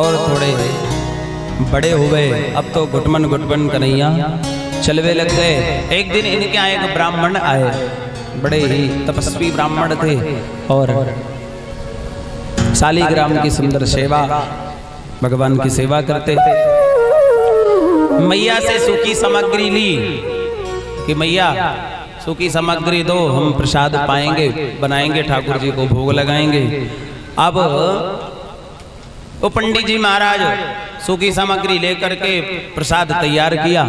और थोड़े बड़े हुए, अब तो घुटमन घुटमन कन्हैया चलवे लग गए। एक दिन इनके यहाँ एक ब्राह्मण आए, बड़े ही तपस्वी ब्राह्मण थे और शालिग्राम की सुंदर सेवा, भगवान की सेवा करते। मैया से सूखी सामग्री ली कि मैया सूखी सामग्री दो, हम प्रसाद पाएंगे, बनाएंगे, ठाकुर जी को भोग लगाएंगे। अब वो पंडित जी महाराज सूखी सामग्री लेकर के प्रसाद तैयार किया।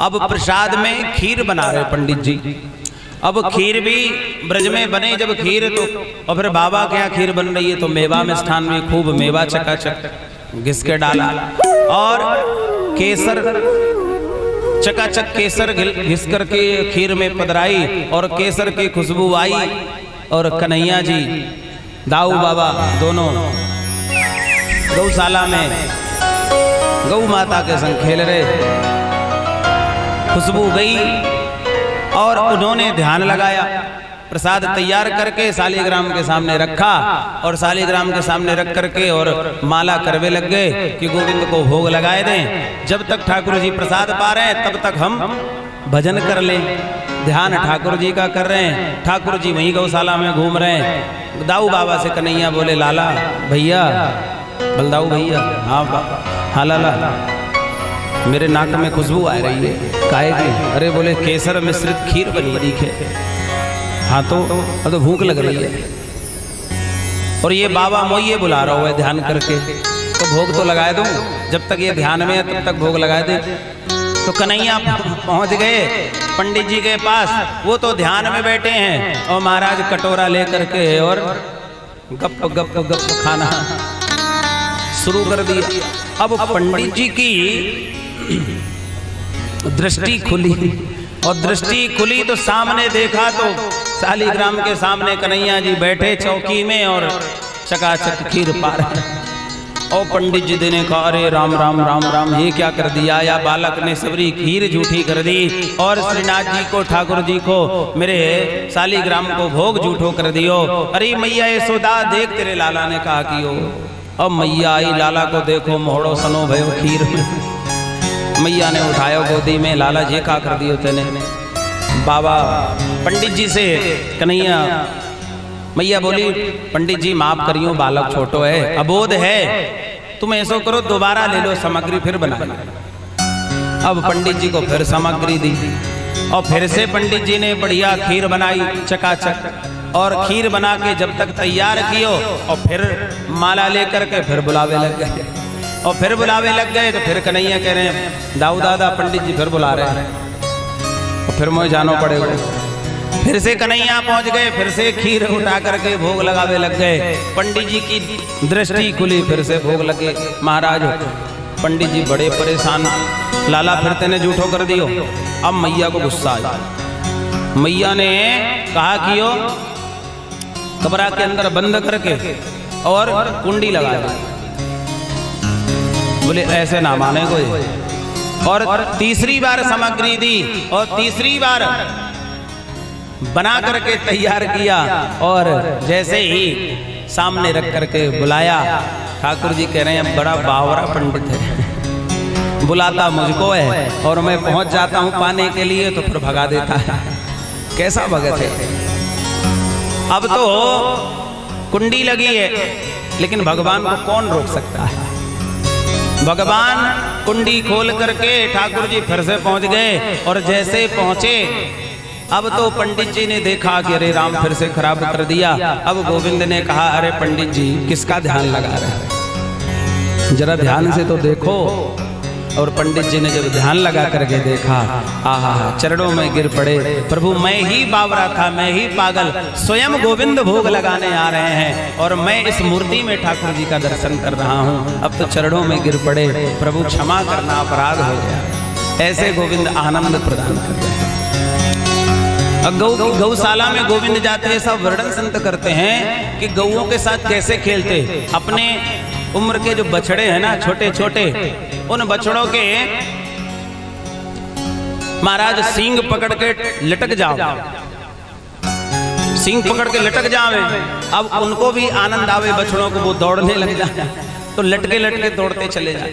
अब प्रसाद में खीर बना रहे पंडित जी। अब खीर भी ब्रज में बने जब खीर, तो और फिर बाबा के यहाँ खीर बन रही है तो मेवा में स्थान में खूब मेवा चकाचक घिस के डाला और केसर चकाचक केसर घिस करके खीर में पधराई और केसर की खुशबू आई। और कन्हैया जी दाऊ बाबा दोनों गौशाला में गौ माता के संग खेल रहे। खुशबू गई और उन्होंने ध्यान लगाया, प्रसाद तैयार करके शालिग्राम के सामने रखा और शालिग्राम के सामने रख करके और माला करवे लग गए कि गोविंद को भोग लगाए दें। जब तक ठाकुर जी प्रसाद पा रहे हैं तब तक हम भजन कर लें। ध्यान ठाकुर जी का कर रहे हैं, ठाकुर जी वहीं गौशाला में घूम रहे हैं। दाऊ बाबा से कन्हैया बोले, लाला भैया, बलदाऊ भैया, हाँ लाला, मेरे नाक में खुशबू आ रही है, काहे की? अरे बोले केसर मिश्रित खीर बनी दिखे। हाँ तो अब तो भूख लग रही है और ये बाबा मोइये बुला रहा है ध्यान करके, तो भोग तो लगाए दूं, जब तक ये ध्यान में है तब तक भोग लगाए दे। तो कन्हैया पहुंच गए पंडित जी के पास, वो तो ध्यान में बैठे हैं और महाराज कटोरा लेकर के और गप गप गप खाना शुरू कर दिया। अब पंडित जी की दृष्टि खुली और दृष्टि खुली तो सामने देखा तो शालिग्राम के सामने कन्हैया जी बैठे चौकी में और चकाचक खीर पा रहे। और पंडित जी ने कहा, अरे राम राम राम राम, ये क्या कर दिया? या बालक ने सबरी खीर झूठी कर दी और श्रीनाथ जी को, ठाकुर जी को, मेरे शालिग्राम को भोग झूठो कर दियो। अरे मैया यशोदा देख, तेरे लाला ने कहा कि हो। अब मैया आई, लाला को देखो मोहड़ो सनो भयो खीर में। मैया ने उठाया गोदी में, लाला जी का कर दियो तेने। बाबा पंडित जी से कन्हैया, मैया बोली, पंडित जी माफ करियो, बालक छोटो है, अबोध है, तुम ऐसो करो दोबारा ले लो सामग्री फिर बना। अब पंडित जी को फिर सामग्री दी और फिर से पंडित जी ने बढ़िया खीर बनाई चकाचक और खीर बना के जब तक तैयार कियो और फिर माला लेकर के फिर बुलावे लग गए। और फिर बुलावे लग गए तो फिर कन्हैया कह रहे हैं, दाऊ दादा पंडित जी फिर बुला रहे हैं और फिर मुझे जाना पड़ेगा। फिर से कन्हैया पहुंच गए, फिर से खीर उठा करके भोग लगावे लग गए। पंडित जी की दृष्टि खुली, फिर से भोग लगे। महाराज पंडित जी बड़े परेशान, लाला फिर तेने झूठो कर दियो। अब मैया को गुस्सा आया, मैया ने कहा कि यो कमरा के अंदर बंद करके और कुंडी लगा दी। बोले ऐसे ना माने कोई। और तीसरी बार सामग्री दी और तीसरी बार बना करके तैयार किया और जैसे ही सामने रख करके बुलाया। ठाकुर जी कह रहे हैं, बड़ा बावरा पंडित है, बुलाता मुझको है और मैं पहुंच जाता हूं पाने के लिए तो फिर भगा देता है। कैसा भगत है? अब तो कुंडी लगी है लेकिन भगवान को कौन रोक सकता है? भगवान कुंडी खोल करके ठाकुर जी फिर से पहुंच गए और जैसे पहुंचे अब तो पंडित जी ने देखा कि अरे राम फिर से खराब कर दिया। अब गोविंद ने कहा, अरे पंडित जी किसका ध्यान लगा रहे हैं, जरा ध्यान से तो देखो। और पंडित जी ने जब ध्यान लगा करके देखा, आहा चरणों में गिर पड़े, प्रभु मैं ही बावरा था, मैं ही पागल, स्वयं गोविंद भोग लगाने आ रहे हैं और मैं इस मूर्ति में ठाकुर जी का दर्शन कर रहा हूँ। अब तो चरणों में गिर पड़े, प्रभु क्षमा करना, अपराध हो गया। ऐसे गोविंद आनंद प्रदान कर रहे हैं। गौशाला में गोविंद जाते हैं, सब वर्णन संत करते हैं कि गौओं के साथ कैसे खेलते। अपने उम्र के जो बछड़े हैं ना, छोटे छोटे, उन बछड़ों के महाराज सींग पकड़ के लटक जाओ, सींग पकड़ के लटक जावे। अब उनको भी आनंद आवे, बछड़ों को वो दौड़ने लग जाए। तो लटके लटके दौड़ते चले जाए।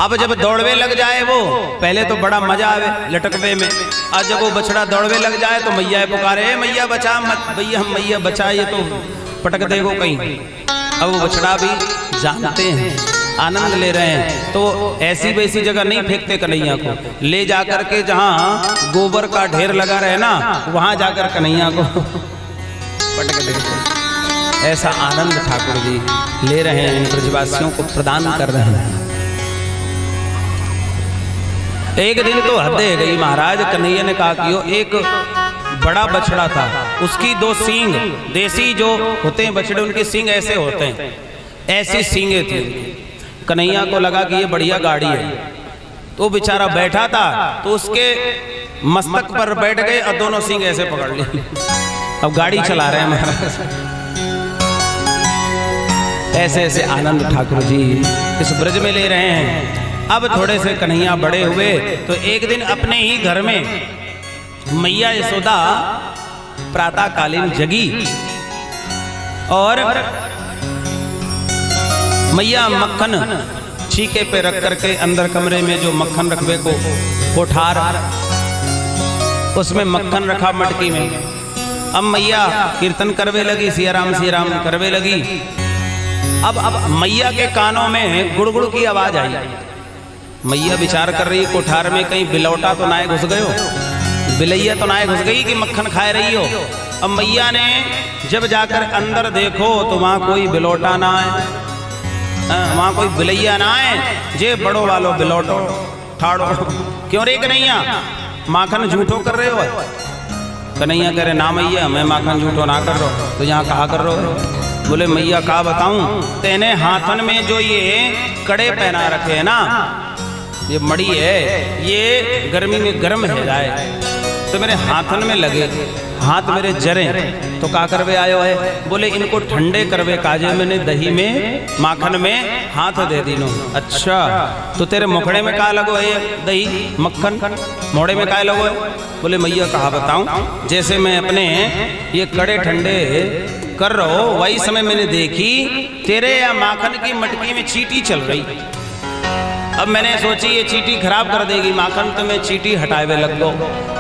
अब जब दौड़वे लग जाए वो, पहले तो बड़ा मजा आवे लटकवे में, आज जब वो बछड़ा दौड़वे लग जाए तो मैया पुकारे, मैया बचा मत, भैया हम मैया बचा, ये तो पटक देगो कहीं। अब वो बछड़ा भी जानते हैं, आनंद ले रहे हैं, तो ऐसी वैसी जगह नहीं फेंकते कन्हैया को, ले जाकर के जहां गोबर का ढेर लगा रहे ना, वहां जाकर कन्हैया को पटक देते। ऐसा आनंद ठाकुर जी ले रहे हैं, इन ब्रजवासियों को प्रदान कर रहे हैं। एक दिन तो हद है गई महाराज, कन्हैया ने कहा कि एक बड़ा बछड़ा था, उसकी 2 सींग, देसी जो होते हैं बछड़े उनके सींग ऐसे होते हैं, ऐसी सींगे थी। कन्हैया को लगा कि ये बढ़िया गाड़ी है, तो बेचारा बैठा था तो उसके मस्तक पर बैठ गए और दोनों सींग ऐसे पकड़ ली। अब गाड़ी चला रहे हैं महाराज। ऐसे ऐसे आनंद ठाकुर जी इस ब्रज में ले रहे हैं। अब थोड़े से कन्हैया बड़े हुए तो एक दिन अपने ही घर में मैया यशोदा प्रातःकालीन जगी और मैया मक्खन छीके पे रख करके अंदर कमरे में जो मक्खन रखवे को कोठार, उसमें मक्खन रखा मटकी में। अब मैया कीर्तन करवे लगी, सिया राम करवे लगी। अब मैया के कानों में गुड़गुड़ की आवाज आई। मैया विचार कर रही कोठार में कहीं बिलौटा तो ना घुस गयो, बिलैया तो ना घुस गई कि मक्खन खा रही हो। अब मैया ने जब जाकर अंदर देखो तो वहां कोई बिलौटा ना आए, वहां कोई बिलैया ना आए, जे बड़ो वालो बिलौटो ठाड़ो। क्यों रे कन्हैया माखन झूठो कर रहे हो? कन्हैया कह रहे ना मैया मैं माखन झूठो ना कर रहा हूं, तो यहाँ कहा कर रहे हो? बोले मैया कहा बताऊं, तेने हाथन में जो ये कड़े पहना रखे है ना, ये मड़ी है, ये गर्मी में गर्म है जाए तो मेरे हाथन में लगे, हाथ मेरे जरे, तो का करवे आयो है? बोले इनको ठंडे करवे काजे, मैंने दही में माखन में हाथ दे दीनो। अच्छा तो तेरे मुखड़े में का लगो है दही मक्खन, मोड़े में का लगो है? बोले मैया कहा बताऊं, जैसे मैं अपने ये कड़े ठंडे कर रहा हो वही समय मैंने देखी तेरे या माखन की मटकी में चींटी चल रही। अब मैंने सोची ये चींटी खराब कर देगी माखन, तो मैं चींटी हटावे लग गो।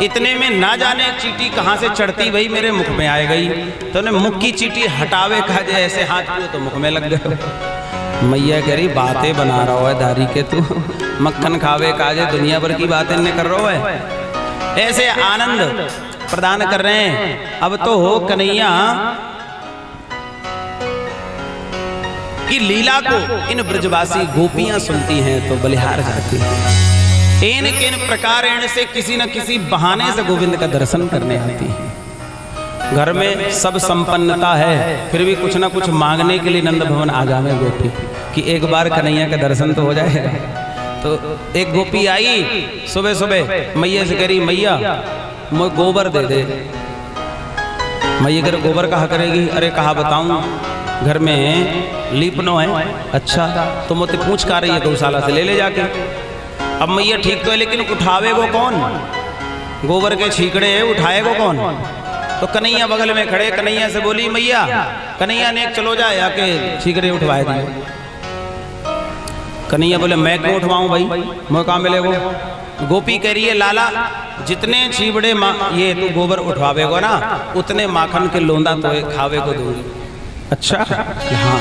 इतने में ना जाने चींटी कहाँ से चढ़ती वही मेरे मुख में आ गई, तो ने मुख की चींटी हटावे कहा जाए ऐसे हाथ किए तो मुख में लग गए। मैया कह रही बातें बना रहा है दारी के तू, मक्खन खावे काजे दुनिया भर की बातें ने कर रहा है। ऐसे आनंद प्रदान कर रहे हैं। अब तो हो कन्हैया की लीला को इन ब्रजवासी गोपियां सुनती हैं तो बलिहार जाती हैं। इन किन प्रकार से किसी न किसी बहाने से गोविंद का दर्शन करने आती हैं। घर में सब संपन्नता है फिर भी कुछ ना कुछ मांगने के लिए नंद भवन आ जावे गोपी कि एक बार कन्हैया का दर्शन तो हो जाएगा। तो एक गोपी आई सुबह सुबह मैया से कह रही मैया मुझे गोबर दे दे। मैया कह रही गोबर कहा करेगी? अरे कहा बताऊं घर में लीपनो है। अच्छा तो मुझे पूछ का रही है गौशाला से ले जाके। अब मैया ठीक तो है लेकिन उठावे वो कौन? गोबर के छीकड़े उठाए वो कौन? तो कन्हैया बगल में खड़े, कन्हैया से बोली मैया, कन्हैया ने चलो जाए आके छीकड़े उठवाए दिए। कन्हैया बोले मैं क्यों उठवाऊं भाई, मुझे कहाँ मिले वो? गोपी कह रही है लाला जितने छीबड़े ये तू गोबर उठवावेगो ना उतने माखन के लोंदा तो खावे को दूंगी। अच्छा हाँ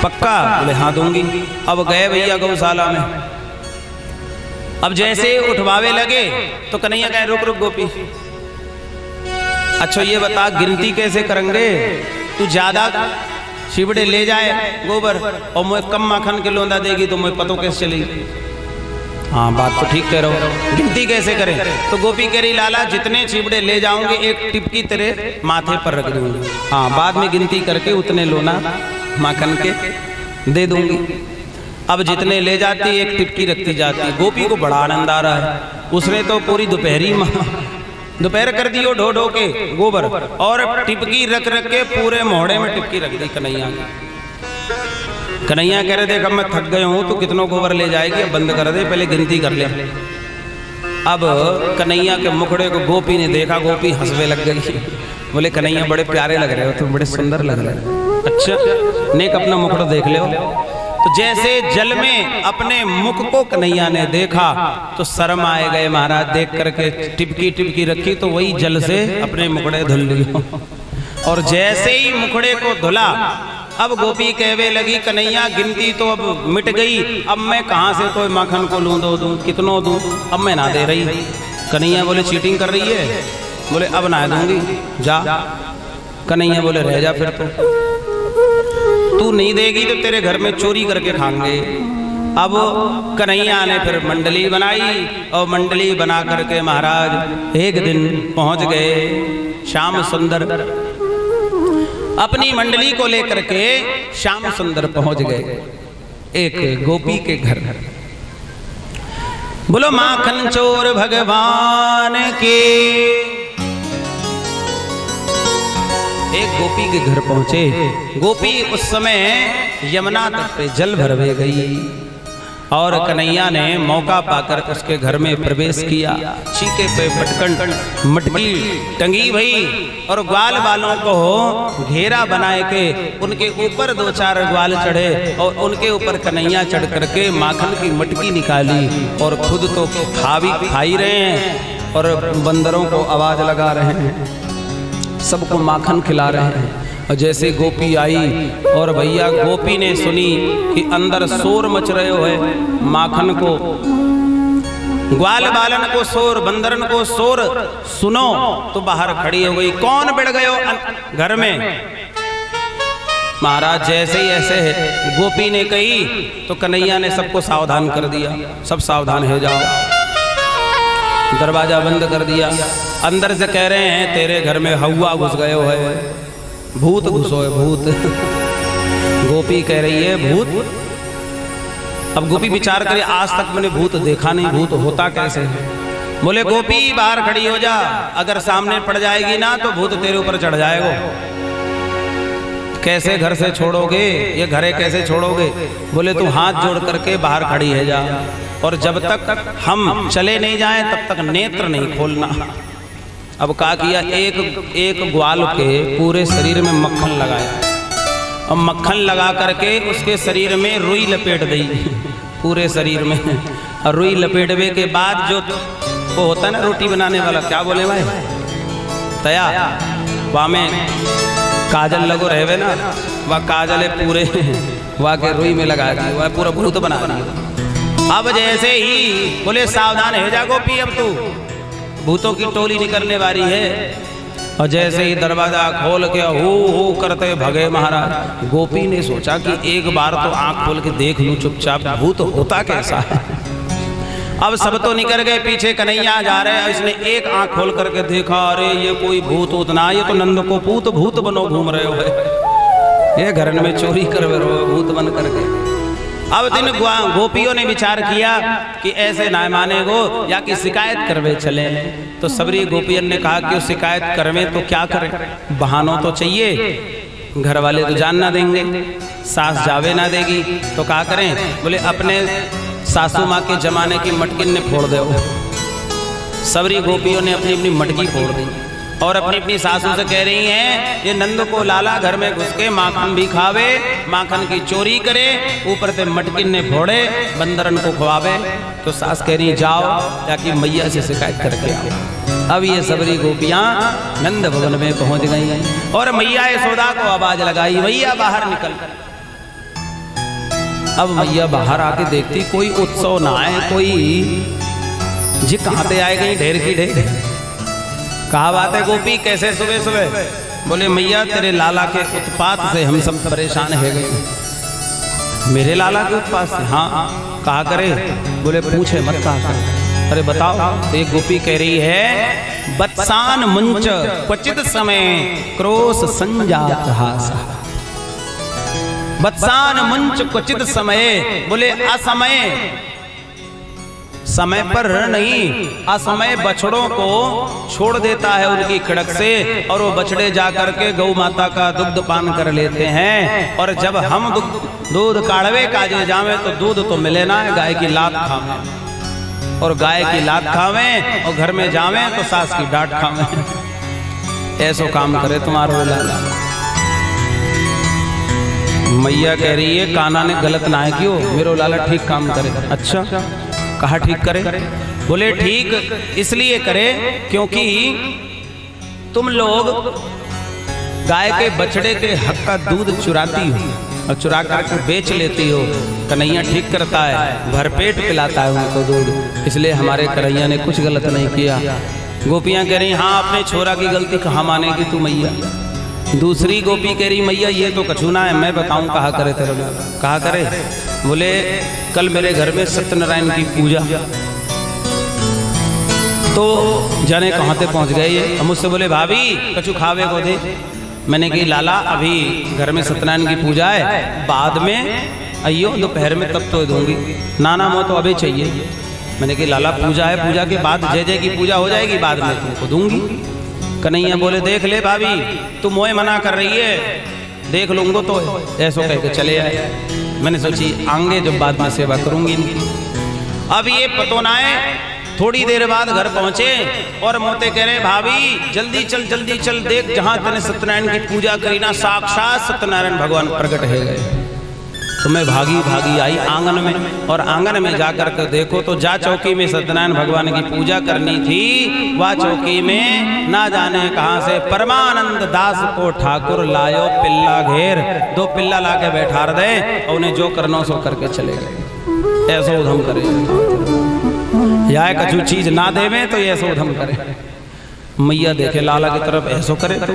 पक्का? बोले हाँ दूंगी। अब गए भैया गौशाला में। अब जैसे उठवावे लगे तो कन्हैया कहे रुक रुक गोपी, अच्छा ये बता गिनती कैसे करेंगे? तू ज्यादा छिबड़े ले जाए गोबर और मुझे कम माखन के लोंदा देगी तो मुझे पतो कैसे चलेगी? हाँ बात तो ठीक कह रहे हो, गिनती कैसे करें? तो गोपी कह रही लाला जितने चिबड़े ले जाओगे एक टिपकी तेरे माथे पर रख दूंगी। हाँ बाद में गिनती करके उतने लोना माखन के दे दूंगी। अब जितने ले जाती एक टिपकी रखती जाती। गोपी को बड़ा आनंद आ रहा है, उसने तो पूरी दोपहर कर दियो ढो ढो के गोबर और टिपकी रख रख के पूरे मोहड़े में टिपकी रख दी कन्हैया। कन्हैया कह रहे थे अब मैं थक गए हूँ तो कितनों गोबर ले जाएगी, बंद कर दे पहले गिनती कर ले। अब कन्हैया के मुखड़े को गोपी ने देखा, गोपी हंसवे लग गई। बोले कन्हैया बड़े प्यारे लग रहे हो, तुम बड़े सुंदर लग रहे हो। अच्छा नेक अपना मुखड़ा देख लो। तो जैसे जल में अपने मुख को कन्हैया ने देखा तो शर्म आए गए महाराज, देख करके टिपकी टिपकी रखी तो वही जल से अपने मुखड़े धुल लियो। और जैसे ही मुखड़े को धुला, अब गोपी कहवे लगी कन्हैया गिनती तो अब मिट गई, अब मैं कहाँ से तो माखन को लूं दूं, कितनों दूं, अब मैं ना दे रही। कन्हैया बोले चीटिंग कर रही है, बोले अब ना दूंगी, जा। कन्हैया बोले रह जा, फिर तू नहीं देगी तो तेरे घर में चोरी करके खाएंगे। अब कन्हैया ने फिर मंडली बनाई और मंडली बना करके महाराज एक दिन पहुंच गए श्याम सुंदर, अपनी मंडली को लेकर के श्याम सुंदर पहुंच गए एक गोपी के घर। बोलो माखन चोर भगवान के। एक गोपी के घर पहुंचे। गोपी उस समय यमुना तट पे जल भरवे गई और कन्हैया ने मौका पाकर उसके घर में प्रवेश किया। चीके पे पटकन मटकी टंगी भई और ग्वाल वालों को घेरा बनाए के उनके ऊपर 2-4 ग्वाल चढ़े और उनके ऊपर कन्हैया चढ़ करके माखन की मटकी निकाली और खुद तो खाई रहे हैं और बंदरों को आवाज लगा रहे हैं, सबको माखन खिला रहे हैं। और जैसे गोपी आई और भैया गोपी ने सुनी कि अंदर शोर मच रहे हो है, माखन को ग्वाल बालन को शोर, बंदरन को शोर सुनो तो बाहर खड़ी हो गई। कौन बिड़ गयो घर में? महाराज जैसे ही ऐसे है गोपी ने कही तो कन्हैया ने सबको सावधान कर दिया, सब सावधान हो जाओ। दरवाजा बंद कर दिया। अंदर से कह रहे हैं तेरे घर में हवा घुस गए हो है, भूत घुसो है भूत। गोपी कह रही है भूत? अब गोपी विचार करे आज तक मैंने भूत देखा नहीं, भूत होता कैसे है? बोले गोपी बाहर खड़ी हो जा, अगर सामने पड़ जाएगी ना तो भूत तेरे ऊपर चढ़ जाएगा। कैसे घर से छोड़ोगे, ये घरे कैसे छोड़ोगे? बोले तू हाथ जोड़ करके बाहर खड़ी है जा और जब तक हम चले नहीं जाएं तब तक नेत्र नहीं खोलना। अब क्या किया, एक ग्वाल के पूरे शरीर में मक्खन लगाया और मक्खन लगा करके उसके शरीर में रुई लपेट दी पूरे शरीर में। और रुई लपेटने के बाद जो वो होता है ना रोटी बनाने वाला, क्या बोले भाई, तया, वहाँ में काजल लगो रहे ना, वह काजल पूरे वहाँ के रुई में लगा दी, वह पूरा भूत बना दिया। अब जैसे ही बोले सावधान हो जा गोपी, अब तू भूतों की टोली निकलने वाली है। और जैसे ही दरवाजा खोल के हो करते भगे महाराज। गोपी ने सोचा कि एक बार तो आंख खोल के देख लूं चुपचाप भूत होता कैसा है। अब सब तो निकल गए, पीछे कन्हैया जा रहे हैं। इसने एक आंख खोल करके देखा, अरे ये कोई भूत उतना, ये तो नंद को पूत भूत बनो घूम रहे हो, ये घर में चोरी कर रहे हो भूत बन करके। अब दिन गोपियों ने विचार किया कि ऐसे ना माने गो या कि शिकायत करवे चले। तो सबरी गोपियन ने कहा कि शिकायत करवे तो क्या करें, बहानों तो चाहिए, घर वाले तो जान ना देंगे, सास जावे ना देगी, तो क्या करें? बोले अपने सासू माँ के जमाने की मटकी ने फोड़ दो। सबरी गोपियों ने अपनी अपनी मटकी फोड़ दी और अपनी अपनी सासू से कह रही हैं ये नंद को लाला घर में घुस के माखन भी खावे, माखन की चोरी करे, ऊपर से मटकिन ने फोड़े, बंदरन को खवावे। तो सास कह रही जाओ जाके मैया से शिकायत करके आओ। अब ये सबरी गोपियां नंद भवन में पहुंच गई और मैया यशोदा को आवाज लगाई, मैया बाहर निकल। अब मैया बाहर आके देखती कोई उत्सव ना आए, कोई जी कहाँ पे आए गई ढेर की ढेर। कहा बात है गोपी, कैसे सुबह सुबह? बोले मैया तेरे लाला के उत्पात से हम सब परेशान हो गए। मेरे लाला के उत्पात से? हाँ। कहा करे? बोले पूछे मत कहा करे। अरे बताओ। तो एक गोपी कह रही है बत्सान मुंच क्वचित समय क्रोश संजात हासा। बत्सान मुंच क्वचित समय, बोले असमय, समय पर नहीं, असमय बछड़ों को छोड़ देता है उनकी खड़क से और वो बछड़े जाकर के गौ माता का दुग्ध पान कर लेते हैं। और जब हम दूध काढ़वे काजे जावे तो दूध तो मिले ना, गाय की लात खावे और गाय की लात खावे और घर में जावे तो सास की डांट खावे। ऐसो काम करे तुम्हारो लाला। मैया कह रही है कान्हा ने गलत ना है क्यों, मेरो लाला ठीक काम करे। अच्छा कहा ठीक करे? बोले ठीक इसलिए करे क्योंकि तुम लोग गाय के बछड़े के हक का दूध चुराती हो और चुरा कर बेच लेती हो। कन्हैया ठीक करता है, भरपेट पिलाता है उनको दूध, इसलिए हमारे कन्हैया ने कुछ गलत नहीं किया। गोपियां कह रही हाँ अपने छोरा की गलती कहाँ मानेगी तू मैया। दूसरी गोपी कह रही मैया ये तो कछूना है, मैं बताऊं कहा करे तेरे को। कहा करे? बोले कल मेरे घर में सत्यनारायण की पूजा, तो जाने कहाँ से पहुंच गए ये। मुझसे बोले भाभी कछु खावे को दे। मैंने कही लाला अभी घर में सत्यनारायण की पूजा है, बाद में आइयो दोपहर में तब तो दूंगी। नाना मो तो अभी चाहिए। मैंने कही लाला पूजा है, पूजा के बाद जय जय की पूजा हो जाएगी, बाद में तुमको दूंगी। कन्हैया बोले देख ले भाभी तू मोए मना कर रही है, देख लूंगो तो ऐसो कह के चले आए। मैंने सोची आंगे जब बाद में सेवा करूंगी। अब ये पतोनाए थोड़ी देर बाद घर पहुंचे और मोते कह रहे भाभी जल्दी चल देख जहां तने सत्यनारायण की पूजा करी ना साक्षात सत्यनारायण भगवान प्रकट है गए। तो मैं भागी आई आंगन में, और आंगन में जाकर के देखो तो जा चौकी में सत्यनारायण भगवान की पूजा करनी थी, वह चौकी में ना जाने कहां से परमानंद दास को ठाकुर लायो पिल्ला घेर। 2 पिल्ला ला के बैठा दे और उन्हें जो करना सो करके चले गए। ऐसा उधम करे या कछु चीज ना देवे तो ऐसा उधम करे। मैया देखे लाला की तरफ ऐसो करे तू।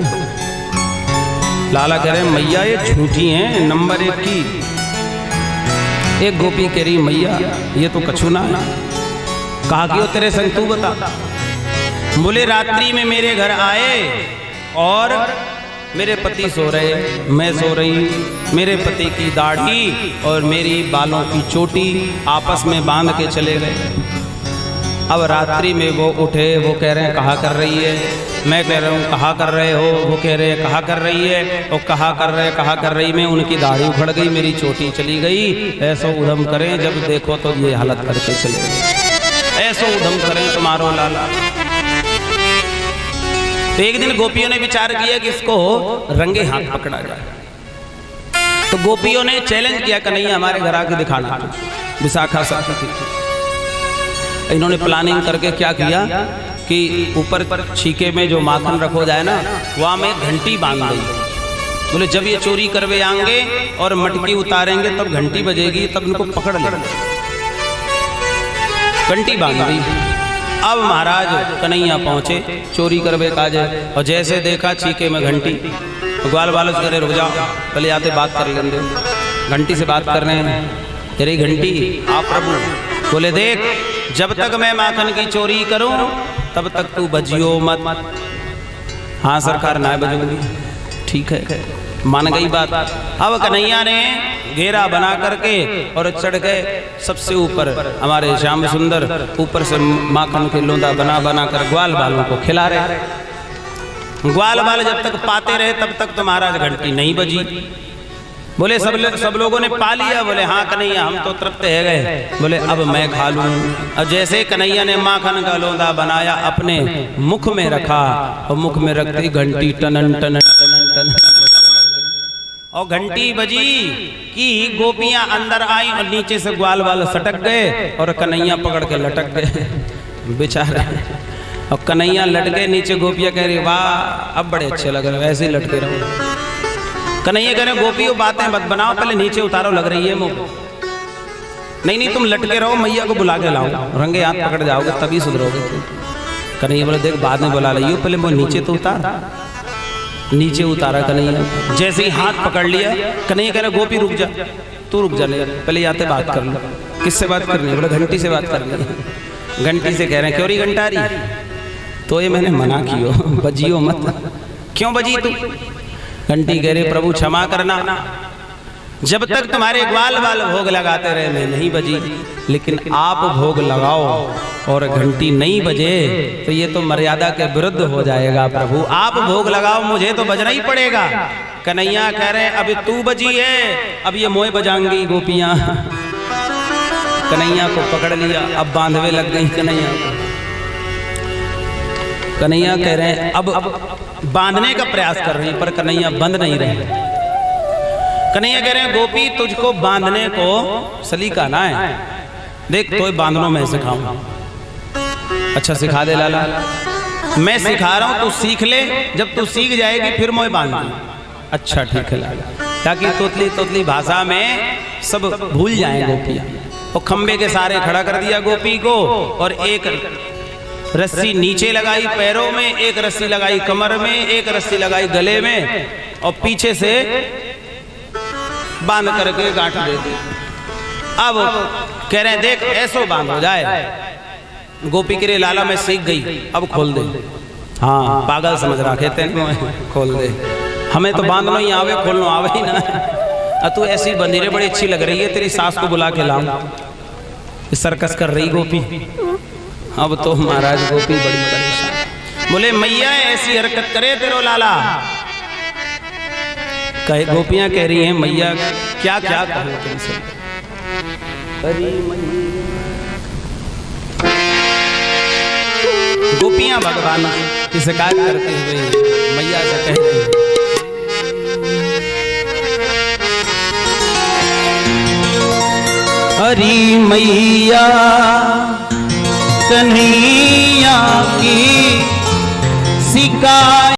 लाला कह रहे मैया ये झूठी हैं नंबर 1 की। एक गोपी कह रही मैया ये तो कछु ना है। कहा कि वो तेरे संग तू बता। बोले रात्रि में मेरे घर आए और मेरे पति सो रहे, मैं सो रही, मेरे पति की दाढ़ी और मेरी बालों की चोटी आपस में बांध के चले गए। अब रात्रि में वो उठे, वो कह रहे हैं कहा कर रही है, मैं कह रहा हूँ कहा कर रहे हो, वो कह रहे हैं कहा कर रही है, वो कहा कर रही। मैं उनकी दाढ़ी उखड़ गई, मेरी चोटी चली गई। ऐसा उधम करें जब देखो तो ये हालत करके चले गए। ऐसा उधम करें तुम्हारो लाला। तो एक दिन गोपियों ने विचार किया कि इसको रंगे हाथ पकड़ा जाए। तो गोपियों ने चैलेंज किया कन्हैया हमारे घर आके दिखाना। विशाखा साथी थी। इन्होंने प्लानिंग करके क्या किया कि ऊपर छीके में जो माखन रखो जाए ना, वहां में घंटी बांध दी। बोले जब ये चोरी करवे आएंगे और मटकी उतारेंगे तब घंटी बजेगी, तब इनको पकड़ लेंगे। घंटी बांध दी। अब महाराज कन्हैया पहुंचे चोरी करवे काजे, और जैसे देखा छीके में घंटी, तो ग्वाल बालच करे रुक जाओ पहले आते बात कर लेंगे। घंटी से बात कर रहे हैं, अरे घंटी आप प्रभु। बोले देख जब तक मैं माखन की चोरी करूं तब तक तू बजियो मत। हाँ सरकार ना बजूंगी। ठीक है मान गई बात। अब कन्हैया ने घेरा बना करके और चढ़ गए सबसे ऊपर। हमारे श्याम सुंदर ऊपर से माखन के लोंदा बना कर ग्वाल बालों को खिला रहे। ग्वाल बाल जब तक पाते रहे तब तक तो महाराज घंटी नहीं बजी। बोले सब लोगों ने पा लिया। बोले हाँ कन्हैया हम तो तृप्त है गए। बोले अब मैं खा लूं। और जैसे कन्हैया ने माखन का लोंदा बनाया अपने मुख में रखा, और मुख में रखती घंटी टनन टनन टनन टनन, और घंटी बजी कि गोपियां अंदर आई और नीचे से ग्वाल वाल सटक गए और कन्हैया पकड़ के लटक गए बेचारे। और कन्हैया लटके नीचे, गोपियां कह रही वाह अब बड़े अच्छे लग रहे, वैसे ही लटके रहो। कन्हैया कह रहे गोपियों बातें मत बनाओ, पहले नीचे उतारो, लग रही है मुंह। नहीं तुम लटके रहो, मैया को बुला के लाओ, रंगे हाथ पकड़ जाओगे तभी सुधरोगे। कन्हैया बोले देख बाद में बुला लियो, पहले वो नीचे तो उतार। नीचे उतारा कन्हैया, जैसे ही हाथ पकड़ लिया कन्हैया कह रहे गोपी रुक जा, तू रुक जा, पहले आते बात कर लो। किससे बात करनी है? बोले घंटी से बात करनी है। घंटी से कह रहे हैं क्यों रही घंटा रही? तो ये मैंने मना कियो बजियो मत। क्यों बजी तू? घंटी कह रहे प्रभु क्षमा करना, जब तक तुम्हारे ग्वाल बाल भोग लगाते रहे मैं नहीं बजी, लेकिन आप भोग लगाओ और घंटी नहीं बजे तो ये तो मर्यादा के विरुद्ध हो जाएगा। प्रभु आप भोग लगाओ, मुझे तो बजना ही पड़ेगा। कन्हैया कह रहे अभी तू बजी है, अब ये मोए बजाएंगी गोपियां। कन्हैया को पकड़ लिया, अब बांधवे लग गई कन्हैया को। कन्हैया कह रहे हैं अब बांधने का प्रयास कर रही पर कन्हैया बंध नहीं रहे। कन्हैया कह रहे हैं गोपी तुझको बांधने को सलीका ना है, देख तो बांधनो मैं सिखाऊंगा। अच्छा सिखा दे लाला, मैं सिखा रहा हूं तू सीख ले, जब तू सीख जाएगी फिर मैं बांधूंगा। अच्छा ठीक है लाला, ताकि तोतली तोतली भाषा में सब भूल जाएं गोपियां। और खंबे के सारे खड़ा कर दिया गोपी को, और एक रस्सी नीचे लगाई पैरों में, एक रस्सी लगाई कमर में, एक रस्सी लगाई गले में, और पीछे से बांध करके गांठ दे दी। अब कह रहे हैं देख ऐसो बांध हो जाए। गोपी के रे लाला मैं सीख गई, अब खोल दे। हाँ पागल समझ रहा कहते हैं खोल दे, हमें तो बांधना ही आवे खोलना आवे ही ना। तू ऐसी बंदीरे बड़ी अच्छी लग रही है, तेरी सास को बुला के लाऊं। सर्कस कर रही गोपी। अब तो महाराज गोपी बड़ी परेशान, बोले मैया ऐसी हरकत करे तेरो लाला। कहे गोपियां कह रही हैं मैया क्या क्या कहूं तुमसे। गोपियां भगवान की शिकायत करते हुए मैया से कहती हैं हरी मैया कन्हैया की शिकायत